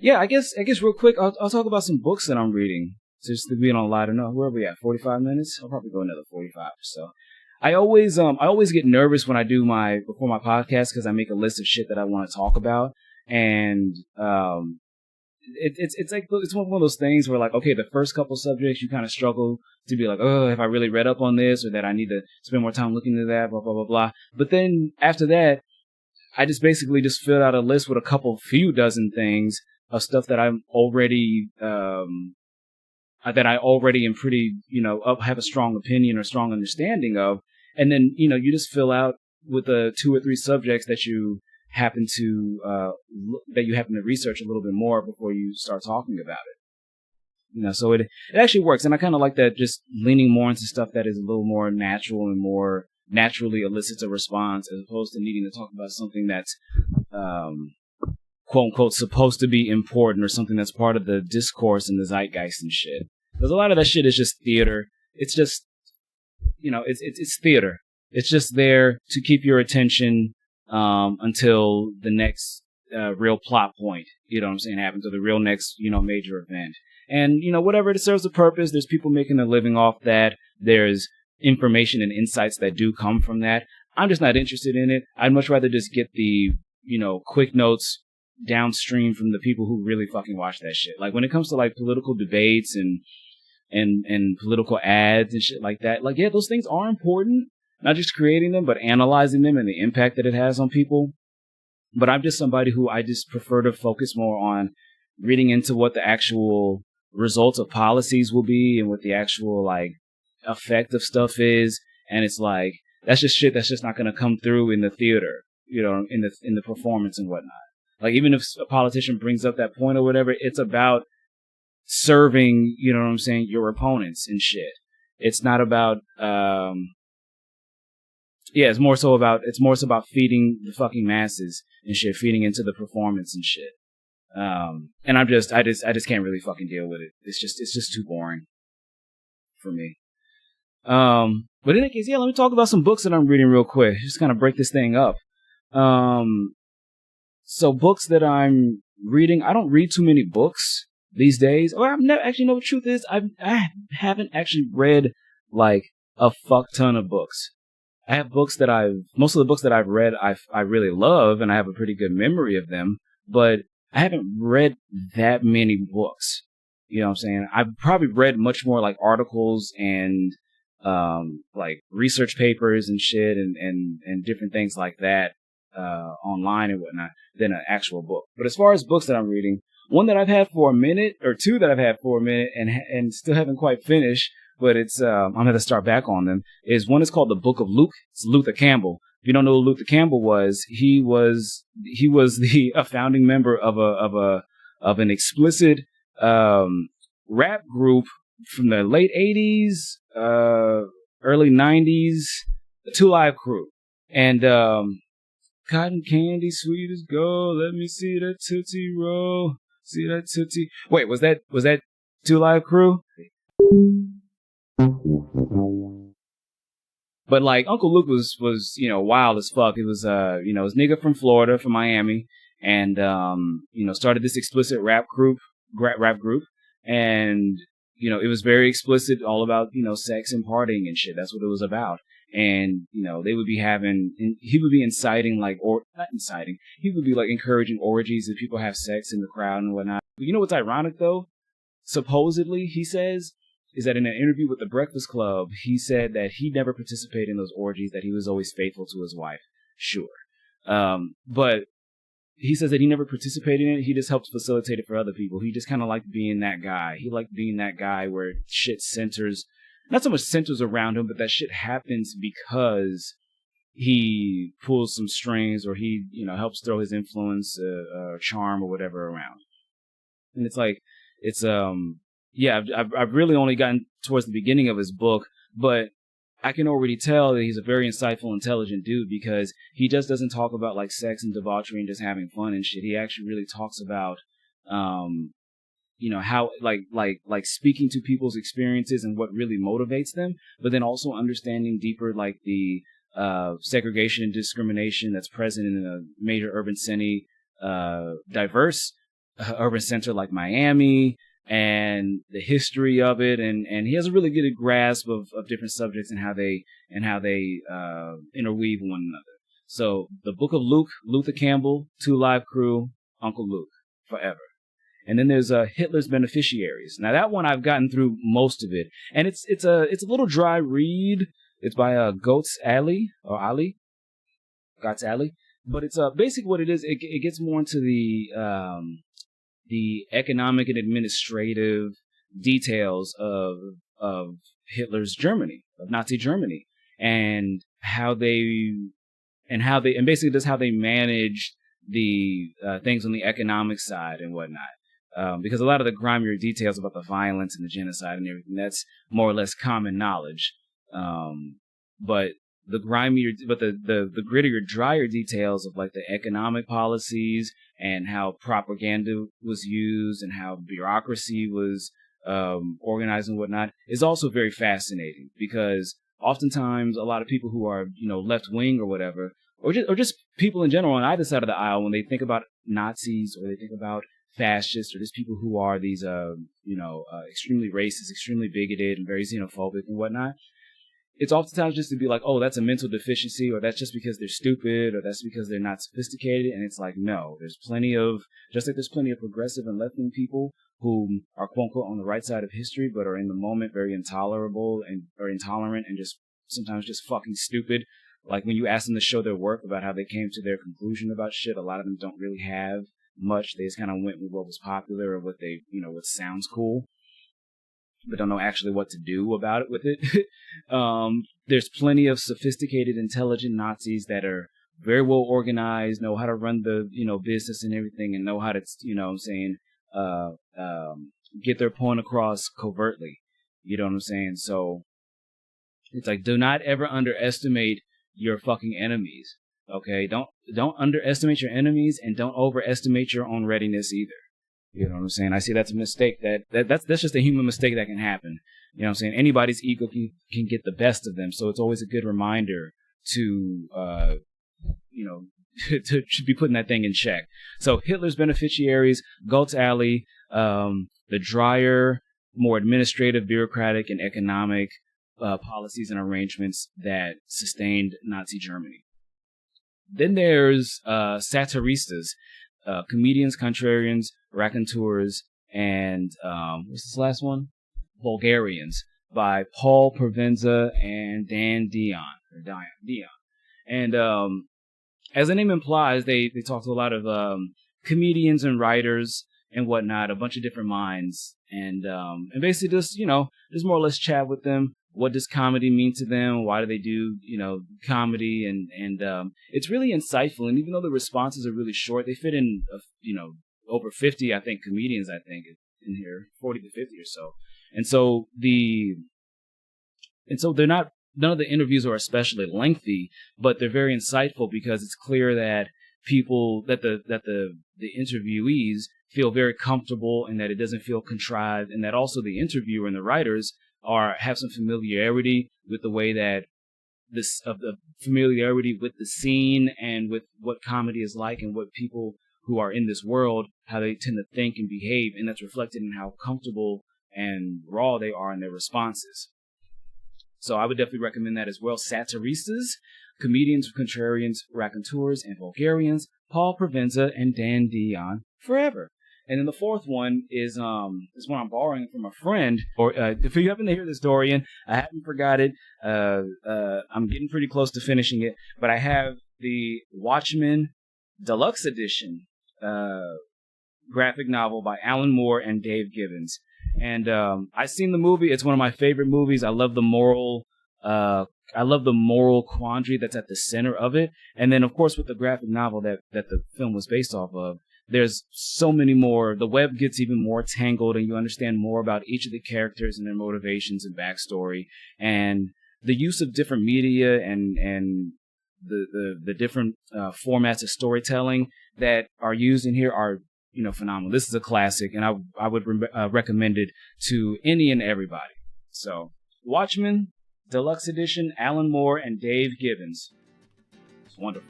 Yeah, I guess real quick, I'll talk about some books that I'm reading. Just to be on a lighter note, where are we at? 45 minutes? I'll probably go another 45 or so. I always get nervous when I do before my podcast because I make a list of shit that I want to talk about, and it's one of those things where like, okay, the first couple subjects you kind of struggle to be like, oh, have I really read up on this, or that I need to spend more time looking into that, blah blah blah blah. But then after that, I just basically just filled out a list with a few dozen things of stuff that I'm already that I already am pretty, have a strong opinion or strong understanding of. And then, you just fill out with the 2 or 3 subjects that you happen to research a little bit more before you start talking about it. So it actually works. And I kind of like that, just leaning more into stuff that is a little more natural and more naturally elicits a response, as opposed to needing to talk about something that's, quote unquote, supposed to be important, or something that's part of the discourse and the zeitgeist and shit. Because a lot of that shit is just theater. It's just, it's theater. It's just there to keep your attention until the next real plot point, happens, or the real next, major event. And, whatever, it serves a purpose. There's people making a living off that. There's information and insights that do come from that. I'm just not interested in it. I'd much rather just get the, quick notes downstream from the people who really fucking watch that shit. Like when it comes to like political debates and political ads and shit like that, like, yeah, those things are important. Not just creating them, but analyzing them and the impact that it has on people. But I'm just somebody who I just prefer to focus more on reading into what the actual results of policies will be and what the actual like effect of stuff is. And it's like, that's just shit that's just not going to come through in the theater, in the performance and whatnot. Like, even if a politician brings up that point or whatever, it's about serving, your opponents and shit. It's not about, it's more so about feeding the fucking masses and shit, feeding into the performance and shit. And I just can't really fucking deal with it. It's just too boring for me. But in any case, let me talk about some books that I'm reading real quick. Just kind of break this thing up. So books that I'm reading, I don't read too many books these days. Or the truth is, I haven't actually read like a fuck ton of books. I have books that most of the books that I've read, I really love, and I have a pretty good memory of them, but I haven't read that many books. You know what I'm saying? I've probably read much more like articles and, like research papers and shit and different things like that, online and whatnot than an actual book. But as far as books that I'm reading, one that I've had for a minute, or two that I've had for a minute and still haven't quite finished, but it's, I'm going to start back on them, is one is called The Book of Luke. It's Luther Campbell. If you don't know who Luther Campbell was, he was a founding member of an explicit, rap group from the late 80s, early 90s, the 2 Live Crew. And, cotton candy, sweet as gold, let me see that Tootsie Roll, see that Tootsie. Wait, was that 2 Live Crew? But like Uncle Luke was wild as fuck. It was his nigga from Florida, from Miami, and started this explicit rap group, and it was very explicit, all about sex and partying and shit. That's what it was about. And they would be he would be inciting, like, or not inciting, he would be like encouraging orgies that people have sex in the crowd and whatnot. But you know what's ironic though? Supposedly, he says, is that in an interview with the Breakfast Club, he said that he never participated in those orgies, that he was always faithful to his wife. Sure. But he says that he never participated in it. He just helped facilitate it for other people. He just kind of liked being that guy. He liked being that guy where shit not so much centers around him, but that shit happens because he pulls some strings, or he, helps throw his influence, charm or whatever around. And it's like, I've really only gotten towards the beginning of his book, but I can already tell that he's a very insightful, intelligent dude, because he just doesn't talk about like sex and debauchery and just having fun and shit. He actually really talks about, how like speaking to people's experiences and what really motivates them, but then also understanding deeper like the segregation and discrimination that's present in a major urban city, diverse urban center like Miami and the history of it, and he has a really good grasp of different subjects and how they interweave one another. So the Book of Luke, Luther Campbell, Two Live Crew, Uncle Luke, forever. And then there's Hitler's Beneficiaries. Now that one I've gotten through most of it, and it's a little dry read. It's by Goetz Ali, but it's basically what it is. It gets more into the economic and administrative details of Hitler's Germany, of Nazi Germany, and basically just how they managed the things on the economic side and whatnot. Because a lot of the grimier details about the violence and the genocide and everything, that's more or less common knowledge. But the grittier, drier details of like the economic policies and how propaganda was used and how bureaucracy was organized and whatnot is also very fascinating, because oftentimes a lot of people who are, left wing or whatever, or just people in general on either side of the aisle, when they think about Nazis or they think about fascists or just people who are these, extremely racist, extremely bigoted and very xenophobic and whatnot, it's oftentimes just to be like, oh, that's a mental deficiency, or that's just because they're stupid, or that's because they're not sophisticated. And it's like, no, there's plenty of progressive and left-wing people who are quote unquote on the right side of history, but are in the moment very intolerant and just sometimes just fucking stupid. Like when you ask them to show their work about how they came to their conclusion about shit, a lot of them don't really have much. They just kind of went with what was popular or what they, what sounds cool, but don't know actually what to do about it with it. There's plenty of sophisticated, intelligent Nazis that are very well organized, know how to run the, business and everything, and know how to, get their point across covertly. You know what I'm saying? So it's like, do not ever underestimate your fucking enemies. Okay? Don't underestimate your enemies, and don't overestimate your own readiness either. You know what I'm saying? I see that's a mistake that's just a human mistake that can happen. You know what I'm saying? Anybody's ego can get the best of them. So it's always a good reminder to, to be putting that thing in check. So Hitler's Beneficiaries, Goetz Alley, the drier, more administrative, bureaucratic, and economic policies and arrangements that sustained Nazi Germany. Then there's Satiristas, comedians, contrarians, raconteurs, and what's this last one? Vulgarians, by Paul Provenza and Dan Dion. And as the name implies, they talk to a lot of comedians and writers and whatnot, a bunch of different minds, and basically just just more or less chat with them. What does comedy mean to them? Why do they do, comedy? And it's really insightful. And even though the responses are really short, they fit in, over 50, I think, comedians, in here, 40 to 50 or so. And so they're not, none of the interviews are especially lengthy, but they're very insightful, because it's clear that the interviewees feel very comfortable, and that it doesn't feel contrived, and that also the interviewer and the writers have some familiarity with the way that familiarity with the scene and with what comedy is like, and what people who are in this world, how they tend to think and behave, and that's reflected in how comfortable and raw they are in their responses. So I would definitely recommend that as well. Satiristas, comedians, contrarians, raconteurs, and vulgarians, Paul Provenza and Dan Dion, forever. And then the fourth one is one I'm borrowing from a friend. Or if you happen to hear this, Dorian, I haven't forgot it. I'm getting pretty close to finishing it, but I have the Watchmen Deluxe Edition graphic novel by Alan Moore and Dave Gibbons. And I've seen the movie. It's one of my favorite movies. I love the moral quandary that's at the center of it. And then, of course, with the graphic novel that the film was based off of, there's so many more. The web gets even more tangled, and you understand more about each of the characters and their motivations and backstory, and the use of different media and the different formats of storytelling that are used in here are phenomenal. This is a classic, and I would recommend it to any and everybody. So, Watchmen Deluxe Edition, Alan Moore and Dave Gibbons. It's wonderful.